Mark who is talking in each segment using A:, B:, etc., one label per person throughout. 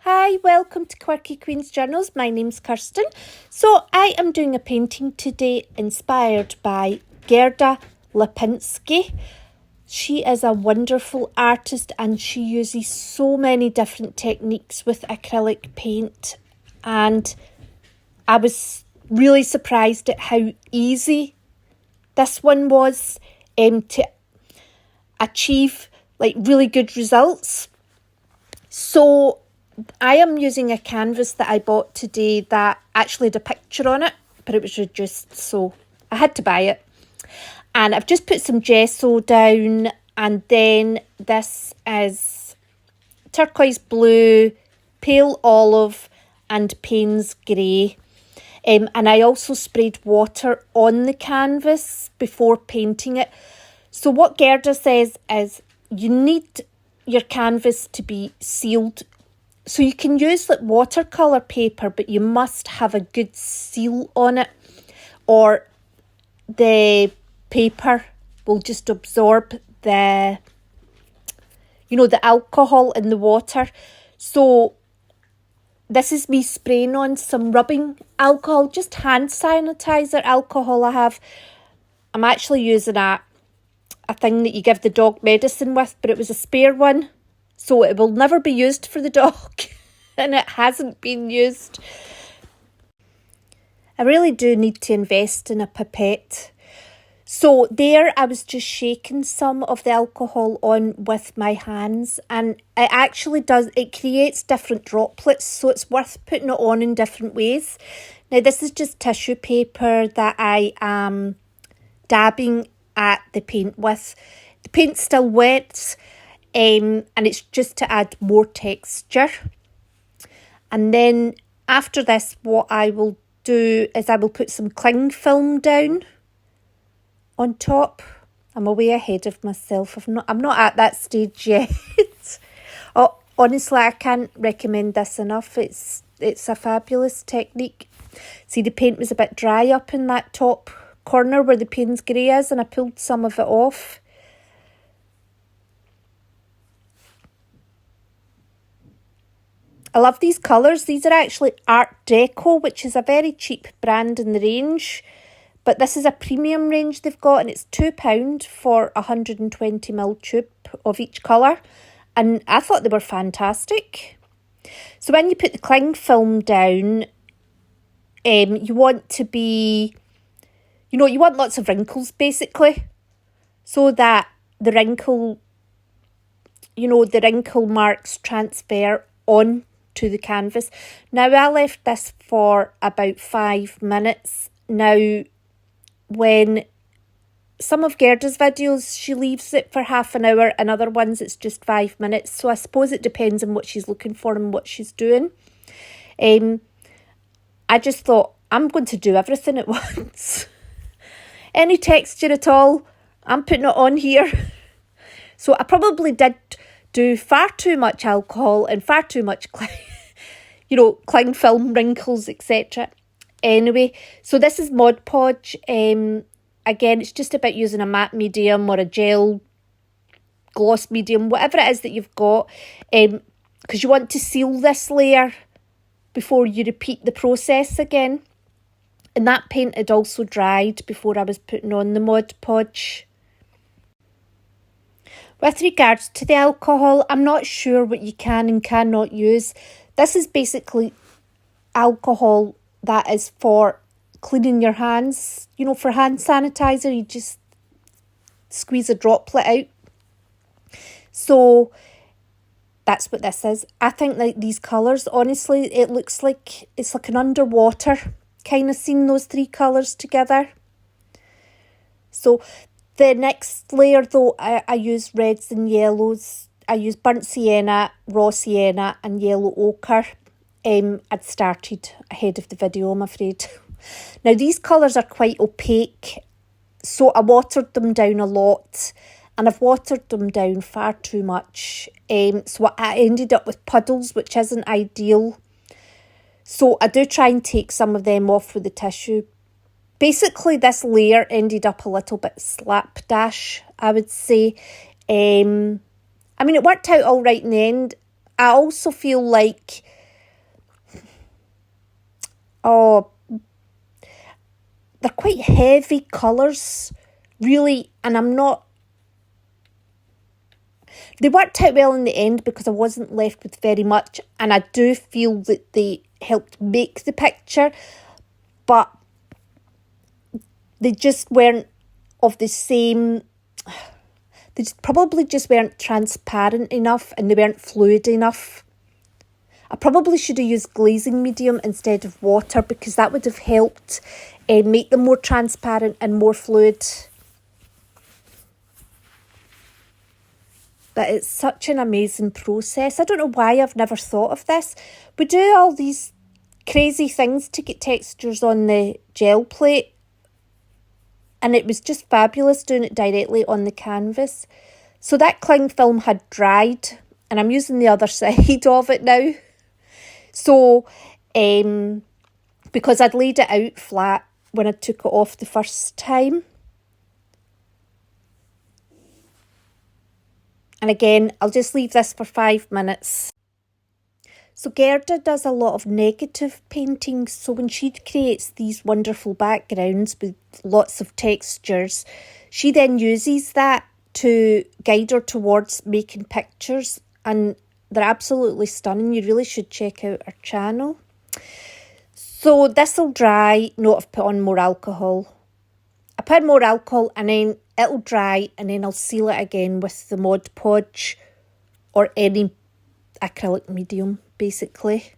A: Hi, welcome to Quirky Queen's Journals. My name's Kirsten. So I am doing a painting today inspired by Gerda Lipinski. She is a wonderful artist and she uses so many different techniques with acrylic paint, and I was really surprised at how easy this one was to achieve really good results. So I am using a canvas that I bought today that actually had a picture on it, but it was reduced, so I had to buy it. And I've just put some gesso down, and then this is turquoise blue, pale olive and Payne's grey. And I also sprayed water on the canvas before painting it. So what Gerda says is you need your canvas to be sealed. So you can use watercolour paper, but you must have a good seal on it, or the paper will just absorb the alcohol in the water. So this is me spraying on some rubbing alcohol, just hand sanitizer alcohol I have. I'm actually using a thing that you give the dog medicine with, but it was a spare one. So it will never be used for the dog, and it hasn't been used. I really do need to invest in a pipette. So there I was just shaking some of the alcohol on with my hands, and it creates different droplets, so it's worth putting it on in different ways. Now this is just tissue paper that I am dabbing at the paint with. The paint's still wet. And it's just to add more texture. And then after this, what I will do is I will put some cling film down on top. I'm way ahead of myself. I'm not at that stage yet. Oh, honestly, I can't recommend this enough. It's a fabulous technique. See, the paint was a bit dry up in that top corner where the Payne's grey is, and I pulled some of it off. I love these colours. These are actually Art Deco, which is a very cheap brand in the range. But this is a premium range they've got, and it's £2 for 120ml tube of each colour. And I thought they were fantastic. So when you put the cling film down, you want lots of wrinkles basically, so that the wrinkle marks transfer on to the canvas. Now I left this for about 5 minutes. Now when some of Gerda's videos she leaves it for half an hour, and other ones it's just 5 minutes, so I suppose it depends on what she's looking for and what she's doing. I just thought I'm going to do everything at once. Any texture at all, I'm putting it on here. So I probably did do far too much alcohol and far too much cling film, wrinkles, etc. Anyway, so this is Mod Podge. Again, it's just about using a matte medium or a gel gloss medium, whatever it is that you've got, because you want to seal this layer before you repeat the process again. And that paint had also dried before I was putting on the Mod Podge. With regards to the alcohol, I'm not sure what you can and cannot use. This is basically alcohol that is for cleaning your hands. For hand sanitizer, you just squeeze a droplet out. So that's what this is. I think these colours, honestly, it looks like it's like an underwater kind of scene, those three colours together. So the next layer though, I use reds and yellows. I use burnt sienna, raw sienna and yellow ochre. I'd started ahead of the video, I'm afraid. Now these colours are quite opaque, so I watered them down a lot, and I've watered them down far too much. So I ended up with puddles, which isn't ideal. So I do try and take some of them off with the tissue. Basically, this layer ended up a little bit slapdash, I would say. I mean, it worked out all right in the end. I also feel like Oh, they're quite heavy colours, really, and they worked out well in the end because I wasn't left with very much, and I do feel that they helped make the picture, but they just weren't of the same. They probably just weren't transparent enough, and they weren't fluid enough. I probably should have used glazing medium instead of water, because that would have helped make them more transparent and more fluid. But it's such an amazing process. I don't know why I've never thought of this. We do all these crazy things to get textures on the gel plate, and it was just fabulous doing it directly on the canvas. So that cling film had dried, and I'm using the other side of it now. So, because I'd laid it out flat when I took it off the first time. And again, I'll just leave this for 5 minutes. So Gerda does a lot of negative paintings. So when she creates these wonderful backgrounds with lots of textures, she then uses that to guide her towards making pictures. And they're absolutely stunning. You really should check out her channel. So this will dry. No, I've put on more alcohol. I put more alcohol and then it'll dry, and then I'll seal it again with the Mod Podge or any acrylic medium, basically.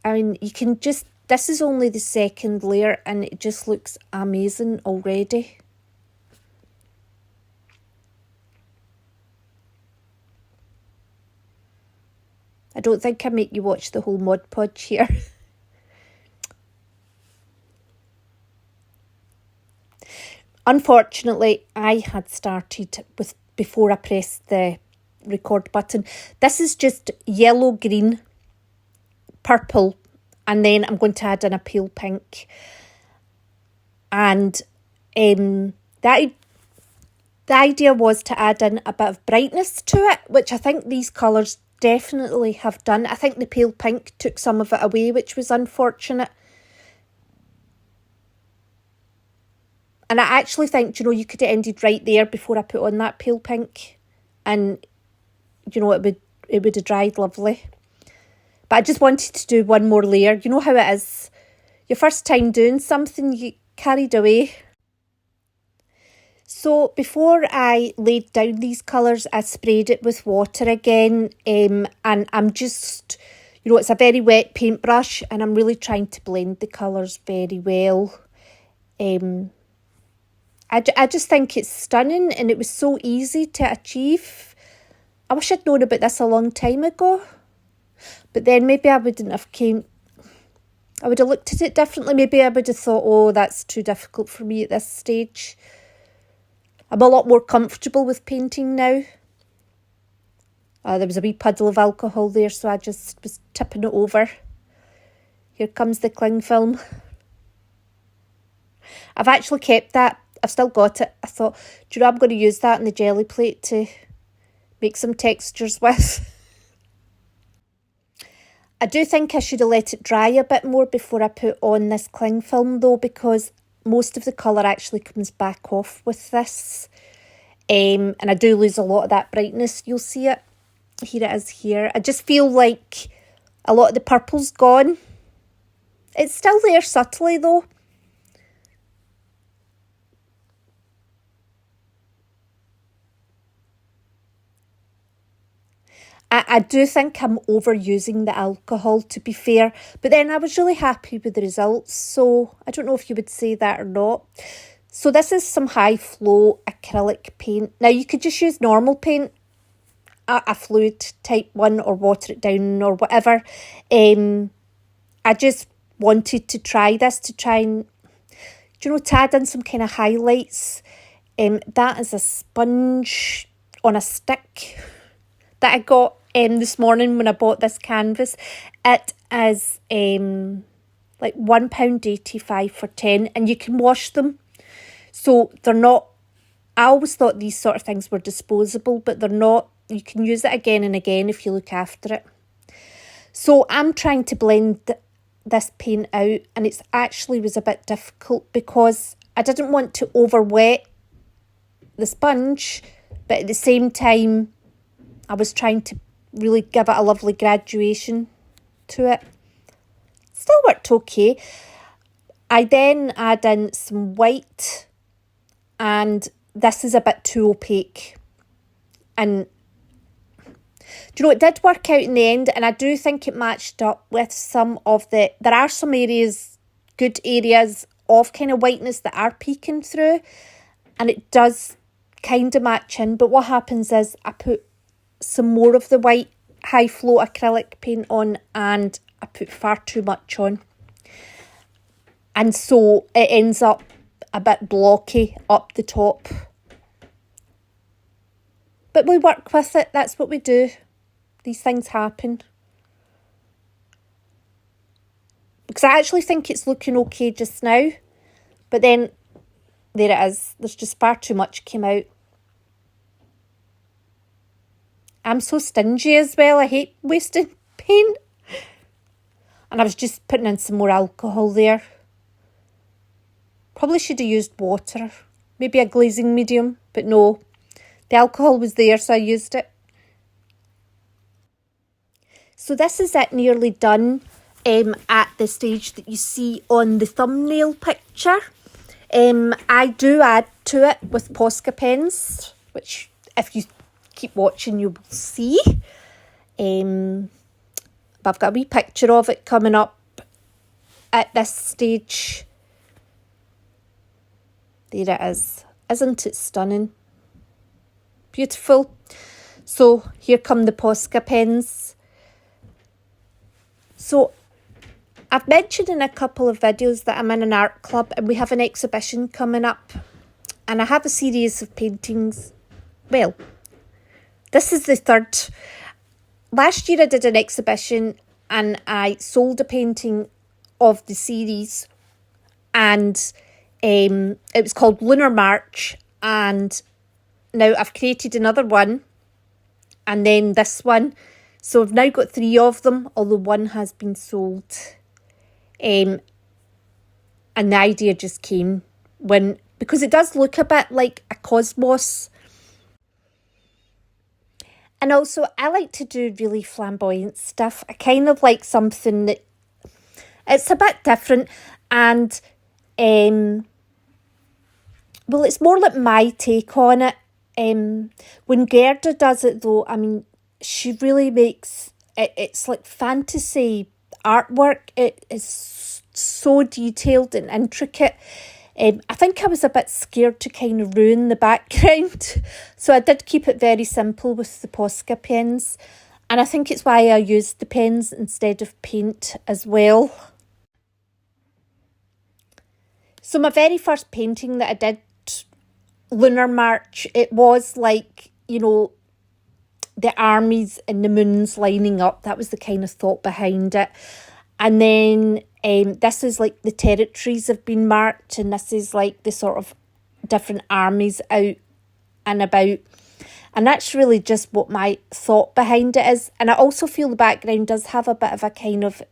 A: I mean, you can just, this is only the second layer and it just looks amazing already. I don't think I make you watch the whole Mod Podge here. Unfortunately, I had started with, before I pressed the record button. This is just yellow, green, purple, and then I'm going to add in a pale pink. And the idea was to add in a bit of brightness to it, which I think these colours definitely have done. I think the pale pink took some of it away, which was unfortunate. And I actually think, you know, you could have ended right there before I put on that pale pink, and, you know, it would have dried lovely. But I just wanted to do one more layer. You know how it is. Your first time doing something, you get carried away. So before I laid down these colours, I sprayed it with water again. And I'm just, you know, it's a very wet paintbrush, and I'm really trying to blend the colours very well. I just think it's stunning, and it was so easy to achieve. I wish I'd known about this a long time ago. But then maybe I wouldn't have I would have looked at it differently. Maybe I would have thought, oh, that's too difficult for me at this stage. I'm a lot more comfortable with painting now. There was a wee puddle of alcohol there, so I just was tipping it over. Here comes the cling film. I've actually kept that. I've still got it. I thought, do you know, I'm going to use that in the jelly plate to make some textures with. I do think I should have let it dry a bit more before I put on this cling film though, because most of the colour actually comes back off with this. And I do lose a lot of that brightness. You'll see it. Here it is here. I just feel like a lot of the purple's gone. It's still there subtly though. I do think I'm overusing the alcohol, to be fair, but then I was really happy with the results, so I don't know if you would say that or not. So this is some high flow acrylic paint. Now you could just use normal paint, a fluid type one, or water it down or whatever. I just wanted to try this to try and, you know, to add in some kind of highlights. That is a sponge on a stick that I got this morning when I bought this canvas. It is like £1.85 for 10, and you can wash them. So they're not, I always thought these sort of things were disposable, but they're not. You can use it again and again if you look after it. So I'm trying to blend this paint out, and it's actually was a bit difficult because I didn't want to over wet the sponge, but at the same time I was trying to really give it a lovely graduation to it. Still worked okay. I then add in some white, and this is a bit too opaque, and do you know, it did work out in the end, and I do think it matched up with some of there are some areas, good areas of kind of whiteness that are peeking through, and it does kind of match in. But what happens is I put some more of the white high flow acrylic paint on, and I put far too much on. And so it ends up a bit blocky up the top. But we work with it, that's what we do. These things happen. Because I actually think it's looking okay just now. But then, there it is. There's just far too much came out. I'm so stingy as well. I hate wasting paint. And I was just putting in some more alcohol there. Probably should have used water. Maybe a glazing medium. But no. The alcohol was there, so I used it. So this is it nearly done at the stage that you see on the thumbnail picture. I do add to it with Posca pens, which if you keep watching you will see. But I've got a wee picture of it coming up at this stage. There it is. Isn't it stunning? Beautiful. So here come the Posca pens. So I've mentioned in a couple of videos that I'm in an art club and we have an exhibition coming up. And I have a series of paintings. Well, this is the third. Last year I did an exhibition and I sold a painting of the series. And it was called Lunar March. And now I've created another one. And then this one. So I've now got 3 of them, although one has been sold. And the idea just came because it does look a bit like a cosmos. And also I like to do really flamboyant stuff. I kind of like something that it's a bit different, and well, it's more like my take on it. When Gerda does it though, I mean, she really makes it, it's like fantasy artwork. It is so detailed and intricate. I think I was a bit scared to kind of ruin the background. So I did keep it very simple with the Posca pens. And I think it's why I used the pens instead of paint as well. So my very first painting that I did, Lunar March, it was like, you know, the armies and the moons lining up. That was the kind of thought behind it. And then this is like the territories have been marked, and this is like the sort of different armies out and about. And that's really just what my thought behind it is. And I also feel the background does have a bit of a kind of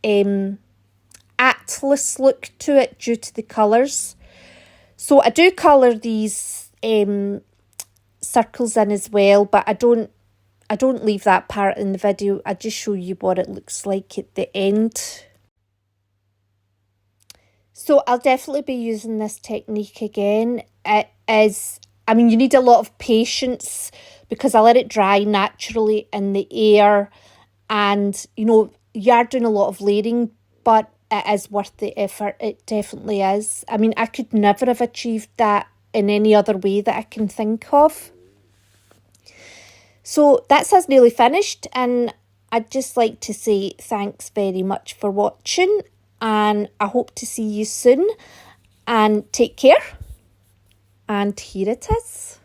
A: atlas look to it due to the colours. So I do colour these circles in as well, but I don't leave that part in the video. I just show you what it looks like at the end. So I'll definitely be using this technique again. It is, I mean, you need a lot of patience because I let it dry naturally in the air, and you know, you are doing a lot of layering, but it is worth the effort. It definitely is. I mean, I could never have achieved that in any other way that I can think of. So that's us nearly finished, and I'd just like to say thanks very much for watching, and I hope to see you soon, and take care. And here it is.